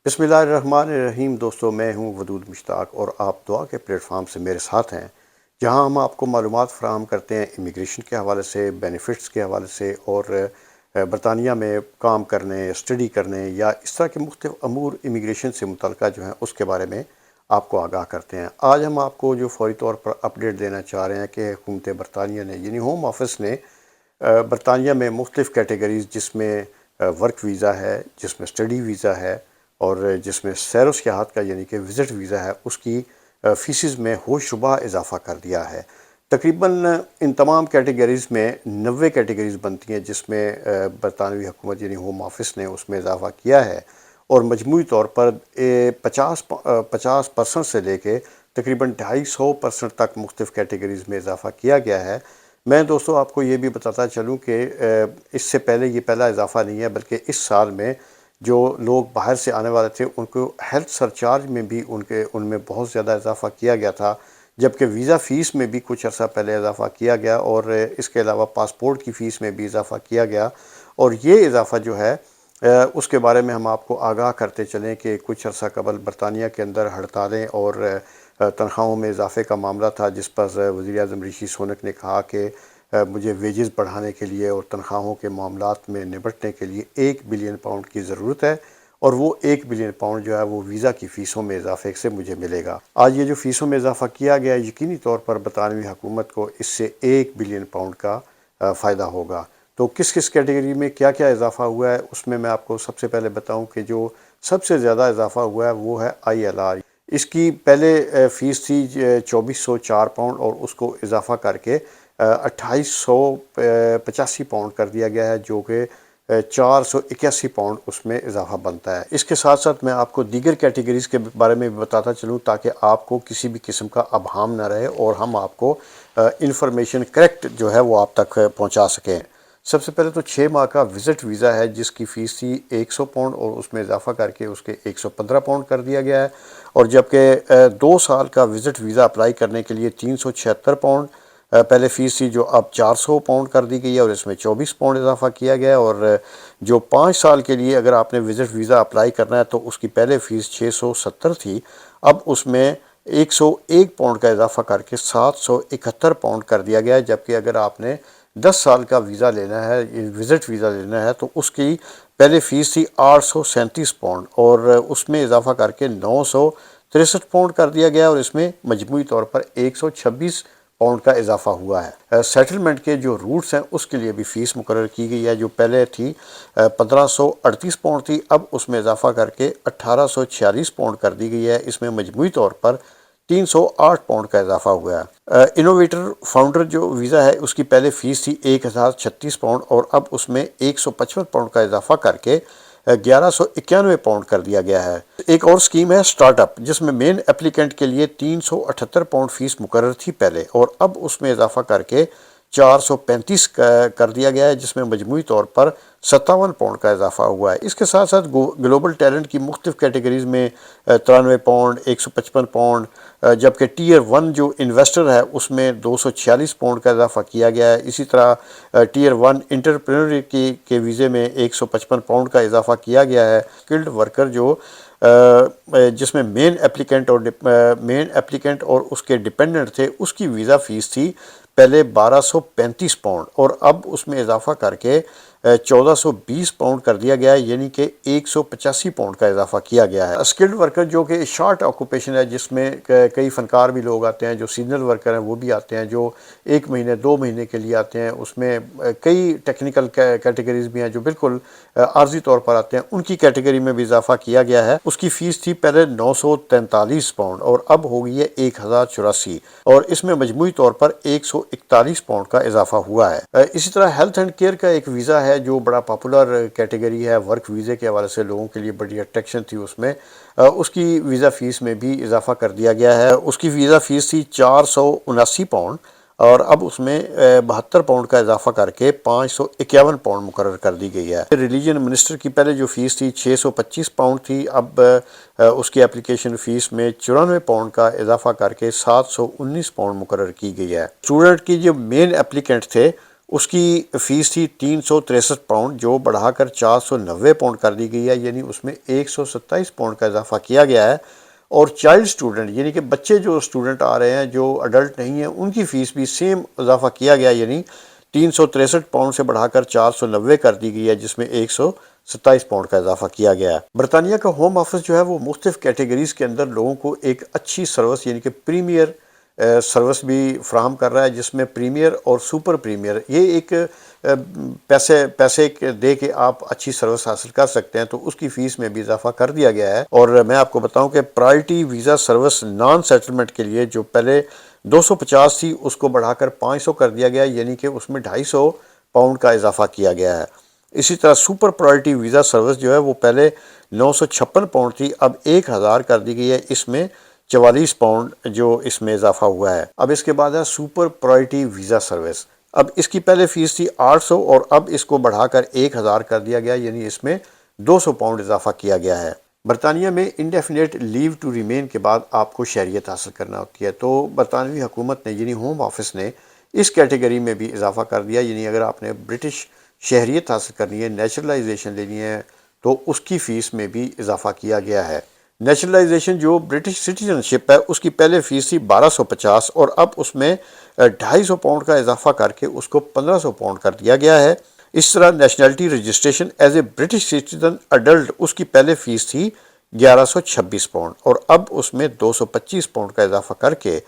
بسم اللہ الرحمن الرحیم دوستو، میں ہوں ودود مشتاق اور آپ دعا کے پلیٹ فارم سے میرے ساتھ ہیں، جہاں ہم آپ کو معلومات فراہم کرتے ہیں امیگریشن کے حوالے سے، بینیفٹس کے حوالے سے، اور برطانیہ میں کام کرنے، اسٹڈی کرنے یا اس طرح کے مختلف امور امیگریشن سے متعلقہ جو ہیں اس کے بارے میں آپ کو آگاہ کرتے ہیں۔ آج ہم آپ کو جو فوری طور پر اپڈیٹ دینا چاہ رہے ہیں کہ حکومت برطانیہ نے یعنی ہوم آفس نے برطانیہ میں مختلف کیٹیگریز، جس میں ورک ویزا ہے، جس میں اسٹڈی ویزا ہے، اور جس میں سیر و سیاحت کا یعنی کہ وزٹ ویزا ہے، اس کی فیسز میں ہوش ربا اضافہ کر دیا ہے۔ تقریباً ان تمام کیٹیگریز میں 90 کیٹیگریز بنتی ہیں، جس میں برطانوی حکومت یعنی ہوم آفس نے اس میں اضافہ کیا ہے، اور مجموعی طور پر 50% سے لے کے تقریباً 250% تک مختلف کیٹیگریز میں اضافہ کیا گیا ہے۔ میں دوستو آپ کو یہ بھی بتاتا چلوں کہ اس سے پہلے یہ پہلا اضافہ نہیں ہے، بلکہ اس سال میں جو لوگ باہر سے آنے والے تھے ان کو ہیلتھ سرچارج میں بھی ان میں بہت زیادہ اضافہ کیا گیا تھا، جبکہ ویزا فیس میں بھی کچھ عرصہ پہلے اضافہ کیا گیا، اور اس کے علاوہ پاسپورٹ کی فیس میں بھی اضافہ کیا گیا۔ اور یہ اضافہ جو ہے اس کے بارے میں ہم آپ کو آگاہ کرتے چلیں کہ کچھ عرصہ قبل برطانیہ کے اندر ہڑتالیں اور تنخواہوں میں اضافے کا معاملہ تھا، جس پر وزیر اعظم رشی سونک نے کہا کہ مجھے ویجز بڑھانے کے لیے اور تنخواہوں کے معاملات میں نپٹنے کے لیے 1 بلین پاؤنڈ کی ضرورت ہے، اور وہ 1 بلین پاؤنڈ جو ہے وہ ویزا کی فیسوں میں اضافے سے مجھے ملے گا۔ آج یہ جو فیسوں میں اضافہ کیا گیا ہے، یقینی طور پر برطانوی حکومت کو اس سے 1 بلین پاؤنڈ کا فائدہ ہوگا۔ تو کس کس کیٹیگری میں کیا کیا اضافہ ہوا ہے، اس میں آپ کو سب سے پہلے بتاؤں کہ جو سب سے زیادہ اضافہ ہوا ہے وہ ہے ILR۔ اس کی پہلے فیس تھی 2404 پاؤنڈ، اور اس کو اضافہ کر کے 2885 پاؤنڈ کر دیا گیا ہے، جو کہ 481 پاؤنڈ اس میں اضافہ بنتا ہے۔ اس کے ساتھ ساتھ میں آپ کو دیگر کیٹیگریز کے بارے میں بھی بتاتا چلوں، تاکہ آپ کو کسی بھی قسم کا ابہام نہ رہے اور ہم آپ کو انفارمیشن کریکٹ جو ہے وہ آپ تک پہنچا سکیں۔ سب سے پہلے تو 6 ماہ کا وزٹ ویزا ہے، جس کی فیس تھی 100 پاؤنڈ، اور اس میں اضافہ کر کے اس کے 115 پاؤنڈ کر دیا گیا ہے۔ اور جبکہ 2 سال کا وزٹ ویزا اپلائی کرنے کے لیے 376 پاؤنڈ پہلے فیس تھی، جو اب 400 پاؤنڈ کر دی گئی ہے، اور اس میں 24 پاؤنڈ اضافہ کیا گیا ہے۔ اور جو 5 سال کے لیے اگر آپ نے وزٹ ویزا اپلائی کرنا ہے تو اس کی پہلے فیس 670 تھی، اب اس میں 101 پاؤنڈ کا اضافہ کر کے 771 پاؤنڈ کر دیا گیا ہے۔ جبکہ اگر آپ نے 10 سال کا ویزا لینا ہے، وزٹ ویزا لینا ہے، تو اس کی پہلے فیس تھی 837 پاؤنڈ، اور اس میں اضافہ کر کے 963 پاؤنڈ کر دیا گیا، اور اس میں مجموعی طور پر 126 پاؤنڈ کا اضافہ ہوا ہے۔ سیٹلمنٹ کے جو روٹس ہیں اس کے لیے بھی فیس مقرر کی گئی ہے، جو پہلے تھی 1538 پاؤنڈ تھی، اب اس میں اضافہ کر کے 1846 پاؤنڈ کر دی گئی ہے۔ اس میں مجموعی طور پر 308 پاؤنڈ کا اضافہ ہوا ہے۔ انوویٹر فاؤنڈر جو ویزا ہے اس کی پہلے فیس تھی 1036 پاؤنڈ، اور اب اس میں 155 پاؤنڈ کا اضافہ کر کے 1191 پاؤنڈ کر دیا گیا ہے۔ ایک اور سکیم ہے سٹارٹ اپ، جس میں مین اپلیکنٹ کے لیے 378 پاؤنڈ فیس مقرر تھی پہلے، اور اب اس میں اضافہ کر کے 435 کر دیا گیا ہے، جس میں مجموعی طور پر 57 پاؤنڈ کا اضافہ ہوا ہے۔ اس کے ساتھ ساتھ گلوبل ٹیلنٹ کی مختلف کیٹیگریز میں 93 پاؤنڈ، 155 پاؤنڈ، جبکہ ٹیئر 1 جو انویسٹر ہے اس میں 246 پاؤنڈ کا اضافہ کیا گیا ہے۔ اسی طرح ٹیئر 1 انٹرپرینور کے ویزے میں 155 پاؤنڈ کا اضافہ کیا گیا ہے۔ اسکلڈ ورکر جو جس میں مین اپلیکنٹ اور اس کے ڈیپینڈنٹ تھے، اس کی ویزا فیس تھی پہلے 1235 پاؤنڈ، اور اب اس میں اضافہ کر کے 1420 پاؤنڈ کر دیا گیا ہے، یعنی کہ 185 پاؤنڈ کا اضافہ کیا گیا ہے۔ اسکلڈ ورکر جو کہ شارٹ آکوپیشن ہے، جس میں کئی فنکار بھی لوگ آتے ہیں، جو سیزنل ورکر ہیں وہ بھی آتے ہیں، جو 1 مہینے 2 مہینے کے لیے آتے ہیں، اس میں کئی ٹیکنیکل کیٹیگریز بھی ہیں جو بالکل عارضی طور پر آتے ہیں، ان کی کیٹیگری میں بھی اضافہ کیا گیا ہے۔ اس کی فیس تھی پہلے 943 پاؤنڈ، اور اب ہو گئی ہے 1084، اور اس میں مجموعی طور پر 141 پاؤنڈ کا اضافہ ہوا ہے۔ اسی طرح ہیلتھ اینڈ کیئر کا ایک ویزا ہے جو بڑا پاپولر کیٹیگری ہے، ورک ویزے کے حوالے سے لوگوں کے لیے بڑی اٹریکشن تھی اس میں، اس کی ویزا فیس میں بھی اضافہ کر دیا گیا ہے۔ اس کی ویزا فیس تھی 479 پاؤنڈ، اور اب اس میں 72 پاؤنڈ کا اضافہ کر کے 551 پاؤنڈ مقرر کر دی گئی ہے۔ ریلیجن منسٹر کی پہلے جو فیس تھی 625 پاؤنڈ تھی، اب اس کی اپلیکیشن فیس میں 94 پاؤنڈ کا اضافہ کر کے 719 پاؤنڈ مقرر کی گئی ہے۔ اسٹوڈنٹ کی جو مین اپلیکنٹ تھے اس کی فیس تھی 363 پاؤنڈ، جو بڑھا کر 490 پاؤنڈ کر دی گئی ہے، یعنی اس میں 127 پاؤنڈ کا اضافہ کیا گیا ہے۔ اور چائلڈ سٹوڈنٹ یعنی کہ بچے جو سٹوڈنٹ آ رہے ہیں جو اڈلٹ نہیں ہیں، ان کی فیس بھی سیم اضافہ کیا گیا، یعنی 363 پاؤنڈ سے بڑھا کر 490 کر دی گئی ہے، جس میں 127 پاؤنڈ کا اضافہ کیا گیا ہے۔ برطانیہ کا ہوم آفس جو ہے وہ مختلف کیٹیگریز کے اندر لوگوں کو ایک اچھی سروس یعنی کہ پریمیئر سروس بھی فراہم کر رہا ہے، جس میں پریمیئر اور سپر پریمیئر یہ ایک پیسے دے کے آپ اچھی سروس حاصل کر سکتے ہیں، تو اس کی فیس میں بھی اضافہ کر دیا گیا ہے۔ اور میں آپ کو بتاؤں کہ priority visa service naan settlement کے لیے جو پہلے 250 تھی، اس کو بڑھا کر 500 کر دیا گیا، یعنی کہ اس میں 250 پاؤنڈ کا اضافہ کیا گیا ہے۔ اسی طرح سپر پرائرٹی ویزا سروس جو ہے وہ پہلے 956 پاؤنڈ تھی، اب 1000 کر دی گئی ہے، اس میں 44 پاؤنڈ جو اس میں اضافہ ہوا ہے۔ اب اس کے بعد ہے سپر پرائرٹی ویزا سروس۔ اب اس کی پہلے فیس تھی 800 اور اب اس کو بڑھا کر 1000 کر دیا گیا، یعنی اس میں 200 پاؤنڈ اضافہ کیا گیا ہے۔ برطانیہ میں انڈیفینیٹ لیو ٹو ریمین کے بعد آپ کو شہریت حاصل کرنا ہوتی ہے، تو برطانوی حکومت نے یعنی ہوم آفس نے اس کیٹیگری میں بھی اضافہ کر دیا، یعنی اگر آپ نے برٹش شہریت حاصل کرنی ہے، نیچرلائزیشن لینی ہے، تو اس کی فیس میں بھی اضافہ کیا گیا ہے۔ نیچرلائزیشن جو برٹش سٹیزن شپ ہے، اس کی پہلے فیس تھی 1250 اور اب اس میں 250 پاؤنڈ کا اضافہ کر کے اس کو 1500 پاؤنڈ کر دیا گیا ہے۔ اس طرح nationality registration as a British citizen adult, اس کی پہلے فیس تھی 1126 پاؤنڈ اور اب اس میں 225 پاؤنڈ کا اضافہ کر کے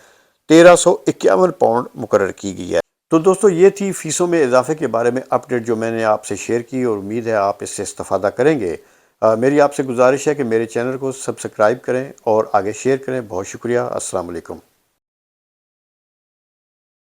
1351 پاؤنڈ مقرر کی گئی ہے۔ تو دوستو، یہ تھی فیسوں میں اضافے کے بارے میں اپڈیٹ جو میں نے آپ سے شیئر کی، اور امید ہے آپ اس سے استفادہ کریں گے۔ میری آپ سے گزارش ہے کہ میرے چینل کو سبسکرائب کریں اور آگے شیئر کریں۔ بہت شکریہ۔ السلام علیکم۔